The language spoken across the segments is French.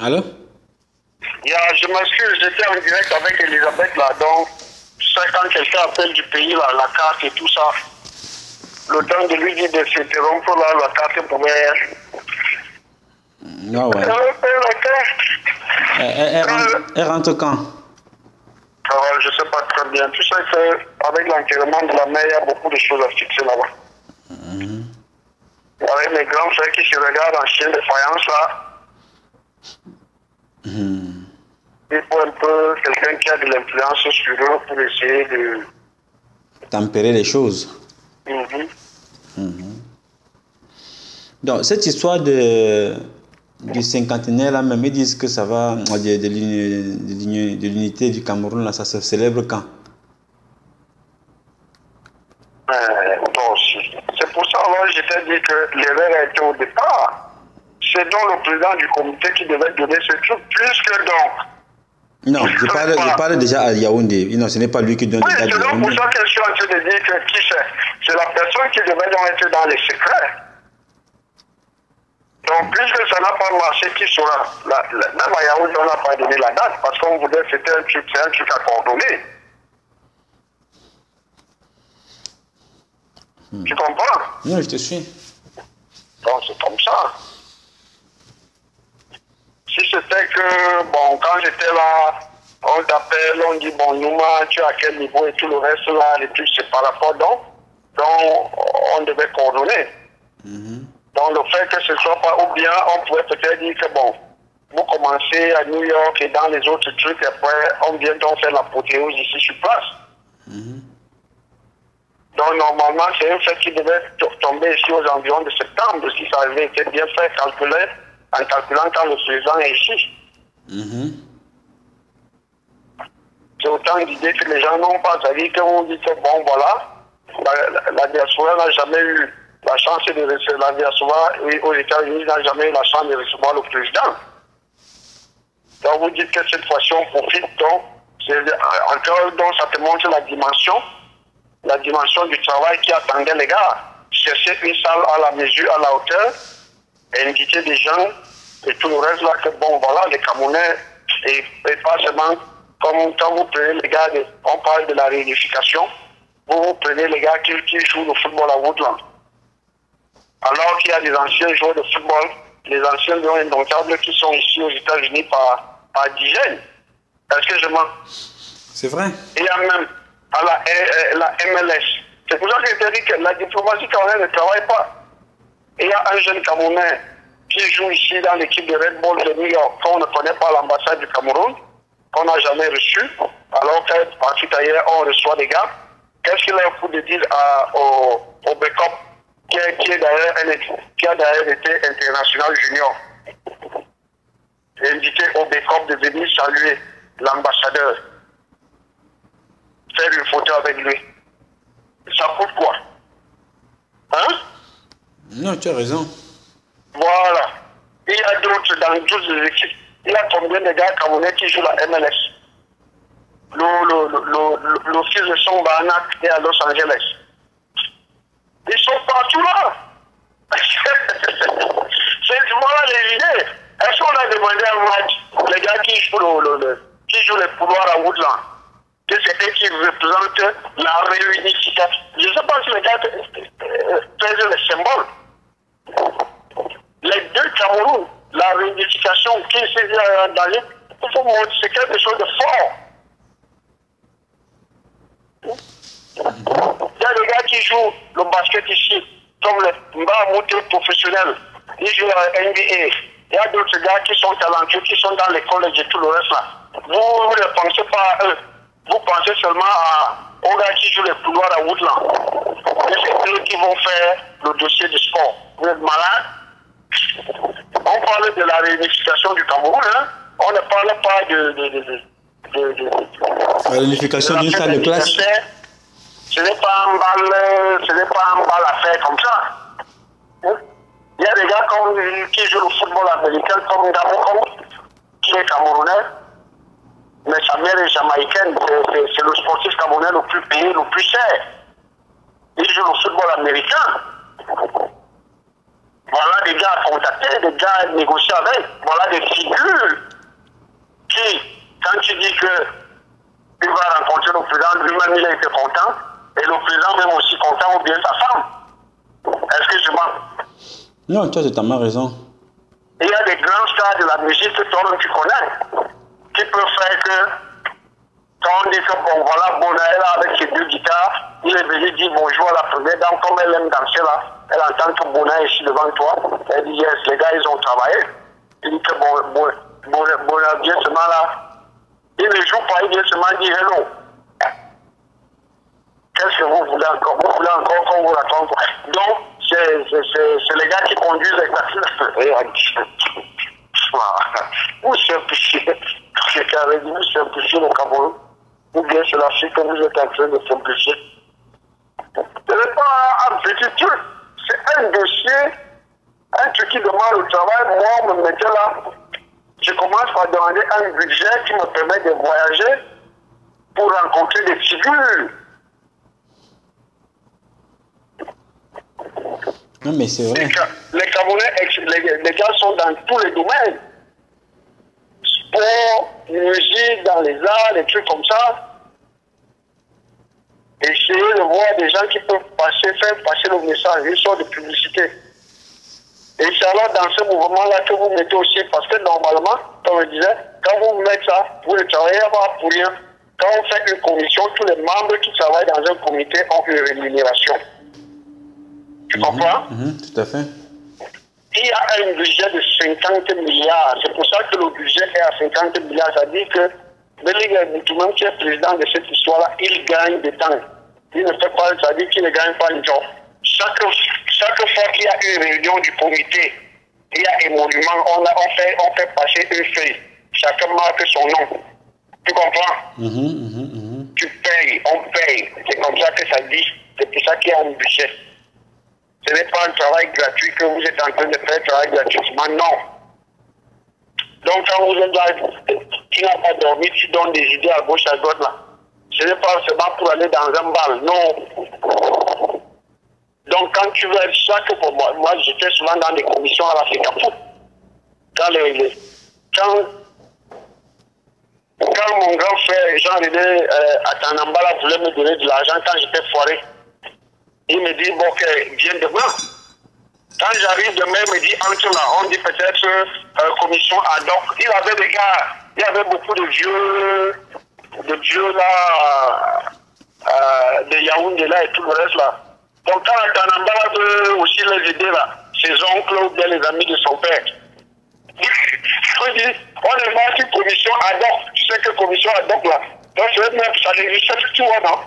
Allô? Je m'excuse, j'étais en direct avec Elisabeth là, donc c'est quand quelqu'un appelle du pays là, la carte et tout ça, le temps de lui dire de s'interrompre là, la carte pouvait... Ah ouais. Elle rentre quand? Je sais pas très bien. Tu sais qu'avec l'enterrement de la mère, il y a beaucoup de choses à fixer là-bas. Avec mes grands frères qui se regardent en chien de faïence là, il faut un peu quelqu'un qui a de l'influence sur eux pour essayer de... tempérer les choses. Donc, cette histoire du cinquantenaire là, même, ils disent que ça va, de l'unité du Cameroun, là, ça se célèbre quand? Toi aussi. C'est pour ça que je t'ai dit que l'erreur a été au départ. C'est donc le président du comité qui devait donner ce truc, plus que donc. Non, je parle déjà à Yaoundé. Non, ce n'est pas lui qui donne oui, les dates de Yaoundé. C'est pour ça que je suis en train de dire que qui c'est. C'est la personne qui devait donc être dans les secrets. Donc, puisque ça n'a pas marché, qui saura? Même à Yaoundé, on n'a pas donné la date, parce qu'on voulait, c'était un truc à coordonner. Tu comprends? Non, je te suis. Donc, c'est comme ça. Si c'était que, bon, quand j'étais là, on t'appelle, on dit, bon, Nouma, tu es à quel niveau et tout le reste là, les trucs, c'est par rapport, donc on devait coordonner. Donc, le fait que ce soit pas, ou bien, on pourrait peut-être dire que, bon, vous commencez à New York et dans les autres trucs, et après, on vient donc faire l'apothéose ici sur place. Donc, normalement, c'est un fait qui devait tomber ici aux environs de septembre, si ça avait été bien fait, calculé, en calculant quand le président est ici. C'est autant d'idées que les gens n'ont pas. C'est-à-dire qu'on dit que, bon, voilà, la diaspora n'a jamais eu la chance de recevoir, la diaspora aux États-Unis n'a jamais eu la chance de recevoir le président. Donc, vous dites que cette fois-ci, on profite, donc, encore, donc, ça te montre la dimension du travail qui attendait les gars. Chercher une salle à la mesure, à la hauteur, et inviter des gens, et tout le reste là, que bon, voilà, les Camerounais, et pas seulement, comme quand vous prenez les gars, on parle de la réunification, vous prenez les gars qui jouent le football à Woodland. Alors qu'il y a des anciens joueurs de football, les anciens lions indomptables qui sont ici aux États-Unis par dizaines. Est-ce que je mens? C'est vrai. Il y a même à la MLS. C'est pour ça que je te dis que la diplomatie camerounaise ne travaille pas. Il y a un jeune Camerounais qui joue ici dans l'équipe de Red Bull de New York, qu'on ne connaît pas à l'ambassade du Cameroun, qu'on n'a jamais reçu, alors qu'à partir d'ailleurs, on reçoit des gars. Qu'est-ce qu'il a pour de dire au Beckham, qui a d'ailleurs été international junior, invité au Beckham de venir saluer l'ambassadeur, faire une photo avec lui. Ça coûte quoi? Hein? Non, tu as raison. Voilà. Il y a d'autres dans toutes les équipes. Il y a combien de gars camerounais qui jouent la MLS? Le fils de son Barnac est à Los Angeles. Ils sont partout là. C'est voilà les idées. Est-ce qu'on a demandé à match les gars qui jouent les couloirs à Woodland, que c'est eux qui représentent la réunification? Je ne sais pas si les gars faisaient le symbole. Les deux Cameroun, la réunification qui s'est dans les... C'est quelque chose de fort. Il y a des gars qui jouent le basket ici, comme le Mbamoute professionnel. Ils jouent à NBA. Il y a d'autres gars qui sont talentueux, qui sont dans les collèges et tout le reste là. Vous ne pensez pas à eux. Vous pensez seulement aux gars qui jouent les couloirs à Woodland. Et c'est eux qui vont faire le dossier du sport. Vous êtes malade? On parle de la réunification du Cameroun, hein? On ne parle pas la réunification d'une salle de classe. Ce n'est pas un bal à faire comme ça. Il y a des gars qui jouent le football américain comme Gamoko, qui est camerounais, mais sa mère est jamaïcaine. C'est le sportif camerounais le plus payé, le plus cher. Il joue le football américain. Voilà des gars à contacter, des gars à négocier avec. Voilà des figures qui, quand tu dis que il va rencontrer le président, lui-même il a été content, et le président même aussi content, ou bien sa femme. Est-ce que je mens? Non, tu as totalement raison. Il y a des grands stars de la musique que toi-même tu connais, qui peuvent faire que quand on dit que bon voilà, Bona est là avec ses 2 guitares, il est venu dire bonjour à la première dame, comme elle aime danser là, elle entend que Bona est ici devant toi, elle dit yes, les gars ils ont travaillé. Il dit que Bona vient seulement là, il ne joue pas, il vient seulement dire hello. Qu'est-ce que vous voulez encore? Vous voulez encore qu'on vous raconte? Donc, c'est les gars qui conduisent les taxis. Vous simplifiez, c'est carré, vous simplifiez le Cameroun, ou bien c'est la fille que vous êtes en train de simplifier. Ce n'est pas un petit truc, c'est un dossier, un truc qui demande au travail. Moi, on me mettait là, je commence par demander un budget qui me permet de voyager pour rencontrer des figures. Non, mais c'est vrai. Les Camerounais, les gars sont dans tous les domaines. Sport, musique, dans les arts, des trucs comme ça. Essayez de voir des gens qui peuvent faire passer le message, une sorte de publicité. Et c'est alors dans ce mouvement-là que vous mettez aussi, parce que normalement, comme je disais, quand vous mettez ça, vous ne travaillez pas pour rien. Quand on fait une commission, tous les membres qui travaillent dans un comité ont une rémunération. Tu comprends? Tout à fait. Il y a un budget de 50 milliards. C'est pour ça que le budget est à 50 milliards. Ça dit que Bélig Boutoumam, qui est président de cette histoire-là, il gagne du temps. Il ne fait pas, ça dit qu'il ne gagne pas le job. Chaque fois qu'il y a une réunion du comité, il y a émolument, on fait passer une feuille. Chacun marque son nom. Tu comprends? Tu payes, on paye. C'est comme ça que ça dit. C'est pour ça qu'il y a un budget. Ce n'est pas un travail gratuit que vous êtes en train de faire, travail gratuitement, non. Donc quand vous êtes là, qui n'a pas dormi, tu donnes des idées à gauche, à droite là. Ce n'est pas seulement pour aller dans un bal, non. Donc quand tu veux être chaque fois, moi j'étais souvent dans des commissions à l'Afrique Foot. Quand mon grand frère Jean-René Atanambala voulait me donner de l'argent quand j'étais foiré, il me dit, bon, ok, viens demain. Quand j'arrive demain, il me dit, entre là, on dit peut-être commission ad hoc. Il avait des gars, il y avait beaucoup de vieux là, de Yaoundé là et tout le reste là. Donc quand Atanambala veut aussi les aider là, ses oncles ou bien les amis de son père, on dit, on demande une commission ad hoc. Tu sais que commission ad hoc là, donc ça n'existe plus, tu vois, non?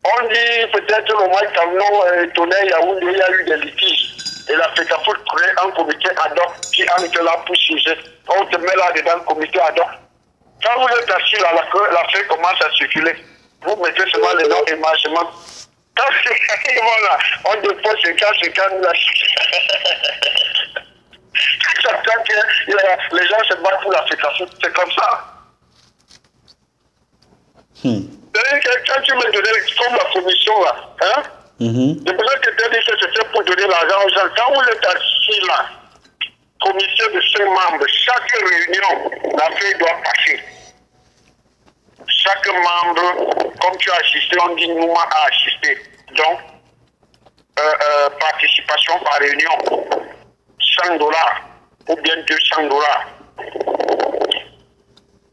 On dit peut-être le mois de Cameroun, Tonnerre, Yaoundé, il y a eu des litiges. Et la FECAFOOT crée un comité ad hoc qui entre là pour juger. On te met là dedans le comité ad hoc. Quand vous êtes assis là, la feuille commence à circuler. Vous mettez seulement les noms et marchements. Quand voilà, on dépose 50 là. J'entends que les gens se battent pour la FECAFOOT. C'est comme ça. Quand tu me donnais comme la commission là, hein? C'est pour ça que tu as dit que c'était pour donner l'argent aux gens. Quand vous êtes assis là, commission de 5 membres, chaque réunion, la feuille doit passer. Chaque membre, comme tu as assisté, on dit nous a assisté. Donc, participation par réunion, $100 ou bien $200.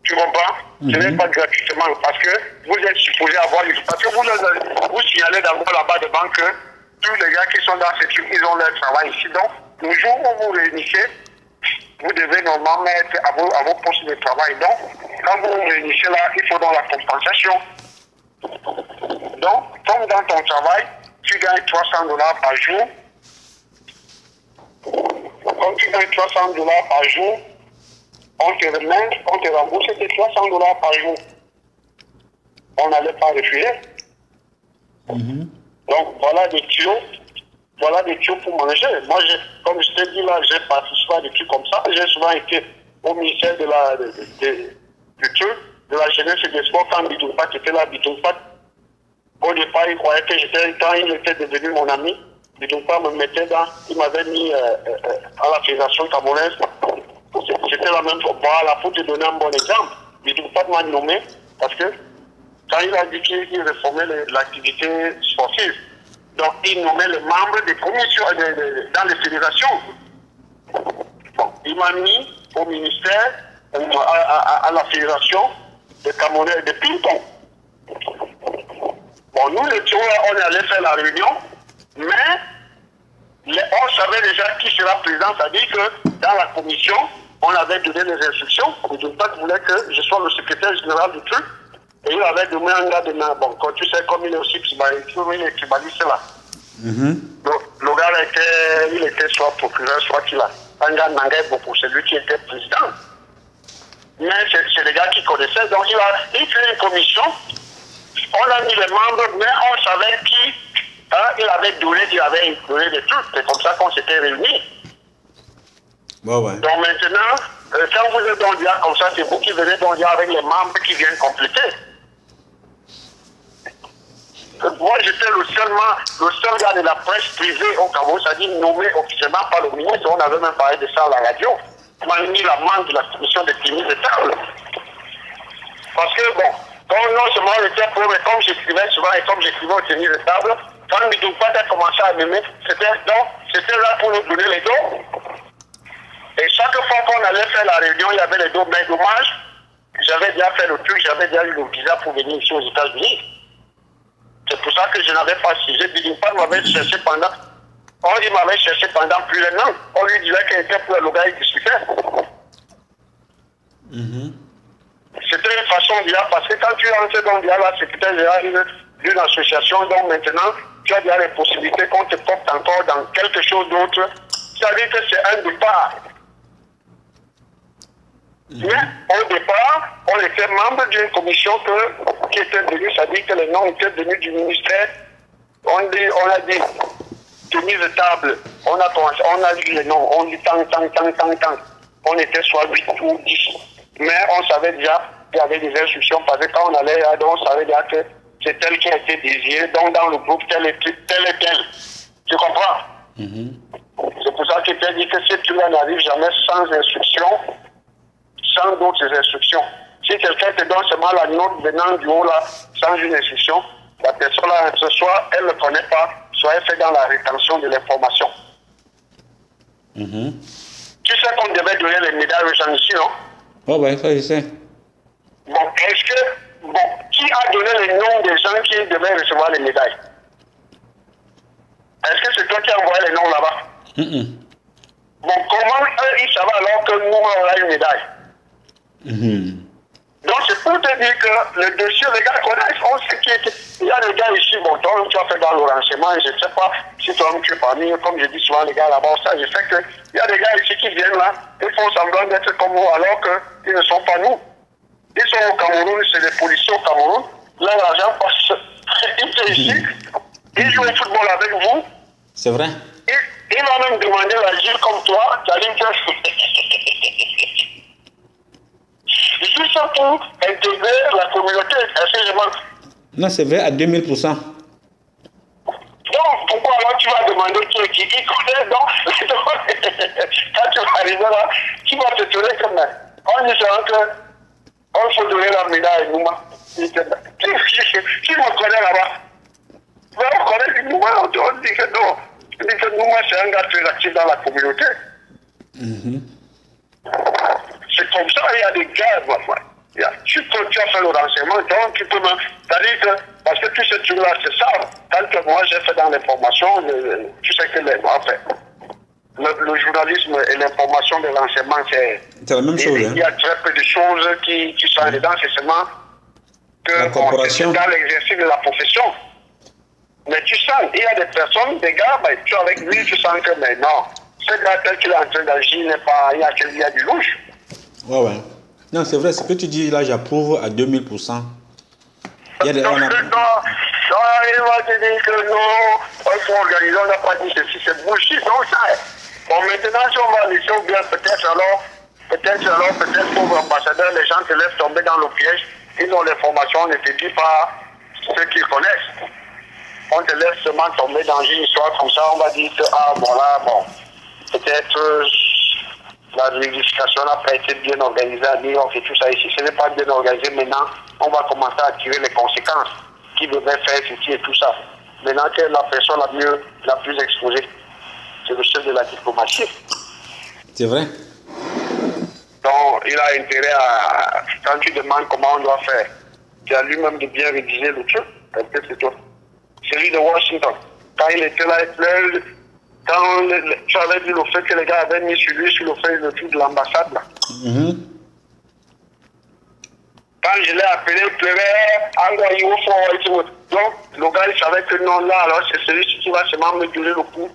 Tu comprends? Ce n'est pas gratuitement parce que vous êtes supposé avoir les... Parce que vous signalez d'abord là-bas devant que tous les gars qui sont dans cette équipe, ils ont leur travail ici. Donc, le jour où vous réunissez, vous devez normalement être à vos postes de travail. Donc, quand vous vous réunissez là, il faut donc la compensation. Donc, comme dans ton travail, tu gagnes $300 par jour. Comme tu gagnes $300 par jour, on te rembourse tes $300 par jour. On n'allait pas refuser. Donc voilà des tuyaux. Voilà des tuyaux pour manger. Moi, comme je t'ai dit là, j'ai participé à des trucs comme ça. J'ai souvent été au ministère de la jeunesse et des sports quand Bidoupat était là. Bidoupat, au départ, il croyait que j'étais, quand il était devenu mon ami, Bidoupa me mettait dans, il m'avait mis à la fédération camerounaise. C'était la même chose. Voilà, pour te donner un bon exemple. Bidoupa m'a nommé parce que quand il a dit qu'il réformait l'activité sportive, donc il nommait les membres des commissions dans les fédérations. Bon, il m'a mis au ministère, à la fédération de Camerounais de ping-pong. Bon, nous, les Tchouas, on allait faire la réunion, mais on savait déjà qui sera président, c'est-à-dire que dans la commission, on avait donné les instructions. Le Djumpat voulait que je sois le secrétaire général du truc, et il avait donné un gars de main. Bon, quand tu sais, comme il est aussi tribaliste là. Le gars, il était soit procureur, soit qu'il a. Un gars Nangay beaucoup, c'est lui qui était président. Mais c'est les gars qui connaissaient, donc il fait une commission. On a mis les membres, mais on savait qui il avait donné des trucs. C'est comme ça qu'on s'était réunis. Ouais. Donc maintenant, quand vous êtes dans le dialogue comme ça, c'est vous qui venez dans le dialogue avec les membres qui viennent compléter. Moi, j'étais le seul gars de la presse privée au Cameroun, c'est-à-dire nommé officiellement par le ministre. On avait même parlé de ça à la radio. On m'a mis la main de la commission des tennis de table. Parce que, bon, non seulement j'étais pro, mais comme j'écrivais souvent et comme j'écrivais au tennis de table, quand Bidoupa a commencé à m'aimer, c'était là pour nous donner les dos. Et chaque fois qu'on allait faire la réunion, il y avait les dos. Mais dommage, j'avais déjà fait le truc, j'avais déjà eu le visa pour venir ici aux États-Unis. C'est pour ça que je n'avais pas signé. Bidoupa m'avait cherché pendant. Il m'avait cherché pendant plus d'un an. On lui disait qu'il était pour le gars, il discutait. C'était une façon de dire, parce que quand tu entres dans la secrétaire générale d'une association, donc maintenant, tu as déjà les possibilités qu'on te porte encore dans quelque chose d'autre. C'est-à-dire que c'est un départ. Mais au départ, on était membre d'une commission qui était venue, c'est-à-dire que les noms étaient venus du ministère. On a dit, tenue de table, on a dit les noms, on dit tant. On était soit 8 ou 10. Mais on savait déjà qu'il y avait des instructions, parce que quand on allait là, on savait déjà que c'est tel qui a été désiré, donc dans le groupe tel et tel. Tu comprends? C'est pour ça que tu as dit que si tu n'arrives jamais sans instruction, sans d'autres instructions. Si quelqu'un te donne seulement la note venant du haut là, sans une instruction, la personne là, soit elle ne le connaît pas, soit elle fait dans la rétention de l'information. Tu sais qu'on devait donner les médailles aux gens ici, non? Oh, ben, ça, je sais. Bon, qui a donné les noms des gens qui devaient recevoir les médailles? Est-ce que c'est toi qui as envoyé les noms là-bas? Bon, comment eux, ils savent alors que nous, on a une médaille? Donc, c'est pour te dire que le dossier, les gars connaissent, on sait qui était. Il y a des gars ici, bon, toi, tu as fait dans le renseignement, je ne sais pas si toi-même tu es parmi, comme je dis souvent, les gars là-bas, ça, je sais qu'il y a des gars ici qui viennent là, ils font semblant d'être comme nous, alors qu'ils ne sont pas nous. Ils sont au Cameroun, c'est des policiers au Cameroun, là, l'argent passe, ils sont ici, ils jouent au football avec vous. C'est vrai. Il m'a même demandé l'agir comme toi, tu as dit que je suis ça pour intégrer la communauté. Non, c'est vrai à 2000%. Donc, pourquoi alors tu vas demander qui connaît donc quand tu vas arriver là, tu vas te tourner comme ça. On dit qu'on faut donner la médaille à Nouma. Qui me connaît là-bas? On connaît Nouma, on dit que non. On dit que Nouma, c'est un gars très actif dans la communauté. C'est comme ça, il y a des gars, tu as fait le renseignement, donc tu peux me. C'est-à-dire que, parce que tout ce truc-là, c'est ça. Quand moi j'ai fait dans l'information, tu sais que le journalisme et l'information de l'enseignement, c'est la même chose. Il y a très peu de choses qui sont dedans, c'est seulement que c'est dans l'exercice de la profession. Mais tu sens, il y a des personnes, des gars, tu es avec lui, tu sens que, mais non, ce gars tel qu'il est en train d'agir n'est pas, il y a du louche. Ouais. Non, c'est vrai, ce que tu dis là, j'approuve à 2000%. Il y a des... Donc, il va te dire que non, il faut organiser, on n'a pas dit ceci, c'est bullshit, donc ça. Bon, maintenant, si on va laisser ou bien peut-être pour l'ambassadeur, les gens te laissent tomber dans le piège, ils ont l'information, on ne te dit pas ce qu'ils connaissent. on te laisse seulement tomber dans une histoire comme ça, on va dire que, ah, voilà, bon, peut-être la vérification n'a pas été bien organisée à New York et tout ça. Ici, ce n'est pas bien organisé. Maintenant, on va commencer à tirer les conséquences. Qui devrait faire ceci et tout ça. Maintenant, quelle est la personne la plus exposée? C'est le chef de la diplomatie. C'est vrai. Donc, il a intérêt à, quand tu demandes comment on doit faire, c'est à lui-même de bien rédiger le truc. C'est tout. Celui de Washington. Quand il était là, quand tu avais vu le fait que les gars avaient mis sur lui, sur le fait le truc de l'ambassade, là. Quand je l'ai appelé, il pleurait, envoyé au fond. Donc, le gars, il savait que non, là, alors c'est celui qui va seulement me donner le coup.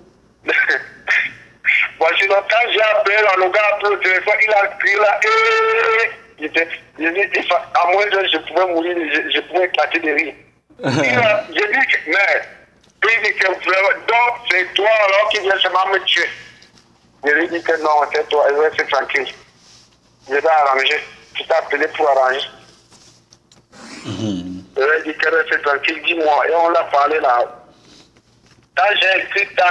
Voici, donc, quand j'ai appelé, là, le gars a pris le téléphone, il a crié là, à moins que je pouvais mourir, je pouvais éclater de rire. J'ai dit que, mais, il dit que, donc, c'est toi alors qui viens seulement me tuer. Je lui ai dit que non, c'est toi, reste tranquille. Je vais arranger. Je t'ai appelé pour arranger. Je lui ai dit que reste tranquille, dis-moi. Et on l'a parlé là. Quand j'ai écrit ça,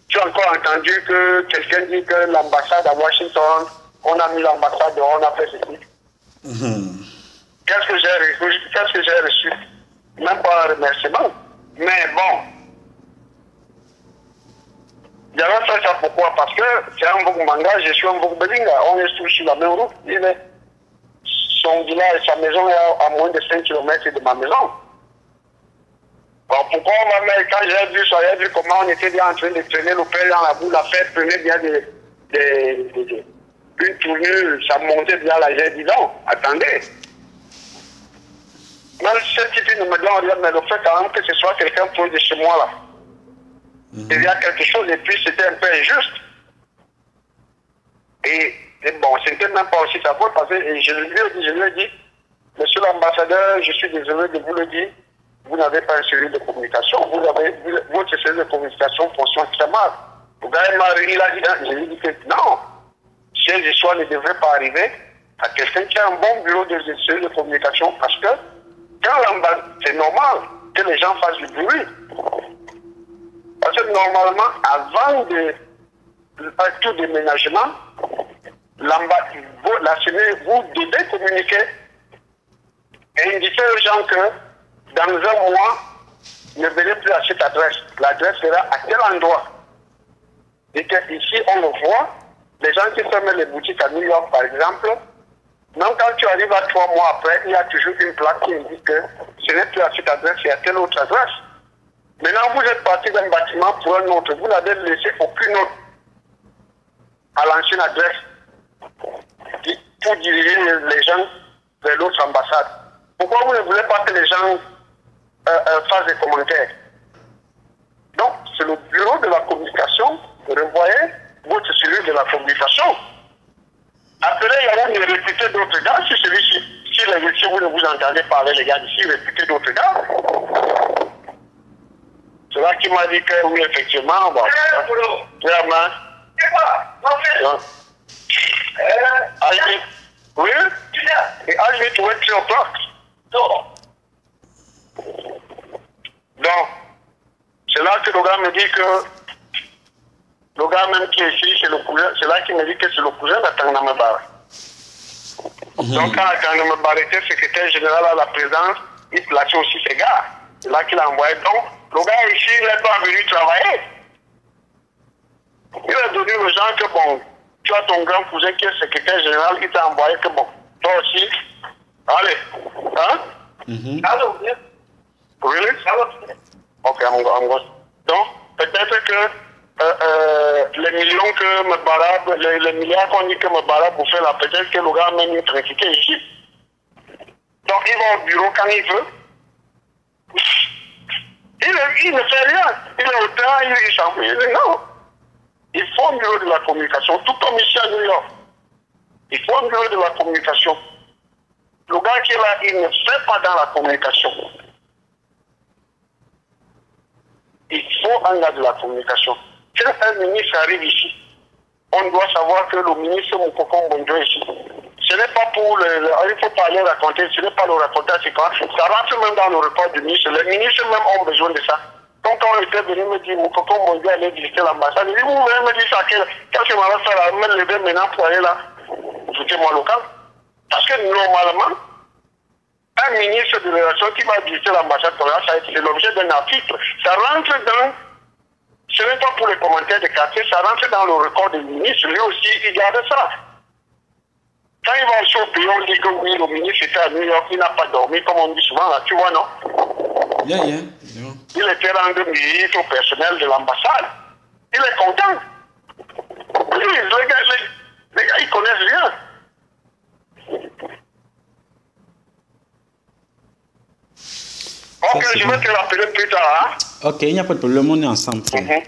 tu as encore entendu que quelqu'un dit que l'ambassade à Washington, on a mis l'ambassade dehors, on a fait ceci. Qu'est-ce que j'ai reçu? Même pas un remerciement. Mais bon. J'avais fait ça pourquoi? Parce que c'est un Bougmanga, je suis un Bougbelinga. On est tous sur la même route. Son village, sa maison est à moins de 5 km de ma maison. Bon, pourquoi on va mettre, quand j'ai vu comment on était bien en train de traîner le père dans la boue, la fête prenait bien une tournure, ça montait bien là, j'ai dit non, attendez. Même si ce type ne me donne rien, mais le fait quand même que ce soit quelqu'un proche de chez moi là. Il y a quelque chose et puis c'était un peu injuste. Et bon, c'était même pas aussi sa faute parce que je lui ai dit, monsieur l'ambassadeur, je suis désolé de vous le dire, vous n'avez pas un cellule de communication, votre cellule de communication fonctionne très mal. Le gars il a dit, je lui ai dit que non, ces histoires ne devraient pas arriver à quelqu'un qui a un bon bureau de cellule de communication parce que c'est normal que les gens fassent du bruit. Parce que normalement, avant tout déménagement, la cellule, vous devez communiquer et indiquer aux gens que dans un mois, ne venez plus à cette adresse. L'adresse sera à tel endroit. Et que ici, on le voit, les gens qui ferment les boutiques à New York, par exemple, même quand tu arrives à 3 mois après, il y a toujours une plaque qui indique que ce n'est plus à cette adresse, c'est à telle autre adresse. Maintenant, vous êtes parti d'un bâtiment pour un autre. Vous n'avez laissé aucune autre à l'ancienne adresse pour diriger les gens vers l'autre ambassade. Pourquoi vous ne voulez pas que les gens fassent des commentaires? Donc, c'est le bureau de la communication de renvoyer votre cellule de la communication. Après, il y a une répété d'autres gars. Si vous ne vous entendez parler, les gars d'ici, répétez d'autres gars. C'est là qu'il m'a dit que oui, effectivement, bon. Clairement. Oui? Et I need to wait 3 o'clock. Donc, c'est là que le gars me dit que le gars même qui est ici, c'est là qu'il me dit que c'est le cousin d'Atangana Mbara. Donc, quand Atangana Mbara était secrétaire général à la présidence, il plaçait aussi ses gars. C'est là qu'il a envoyé. Donc, le gars ici, il n'est pas venu travailler. Il a donné aux gens que bon, tu as ton grand cousin qui est secrétaire général, il t'a envoyé que bon, toi aussi, allez. Hein? Allô? Really? Ok, I'm going. Donc, peut-être que les millions que Mbara, les milliards qu'on dit que Mbara bouffait là, peut-être que le gars a même critiqué ici. Donc, il va au bureau quand il veut. Il ne fait rien. Il est au temps, il s'en fout. Il dit non. Il faut un bureau de la communication, tout comme ici à New York. Il faut un bureau de la communication. Le gars qui est là, il ne fait pas dans la communication. Il faut un gars de la communication. Quand un ministre arrive ici, on doit savoir que le ministre Moukoko Mbonjo est ici. Ce n'est pas pour il faut pas aller raconter, ce n'est pas le raconter, c'est quoi. Ça rentre même dans le report du ministre. Les ministres même ont besoin de ça. Quand on était venu me dire, Moukoko Moïse allait visiter l'ambassade, il dit, vous venez me dire ça, qu'est-ce que je vais faire, me lever maintenant pour aller là, soutien-moi local. Parce que normalement, un ministre de relations qui va visiter l'ambassade, c'est l'objet d'un article. Ça rentre dans, ce n'est pas pour les commentaires de quartier, ça rentre dans le record du ministre. Lui aussi, il garde ça. Quand il va au pays, on dit que oui, le ministre était à New York, il n'a pas dormi, comme on dit souvent là, tu vois, non? Il était rendu ministre au personnel de l'ambassade. Il est content. Oui, les gars, ils connaissent rien. Ok, je vais te rappeler plus tard. Hein? Ok, il n'y a pas de problème, on est ensemble. Ok.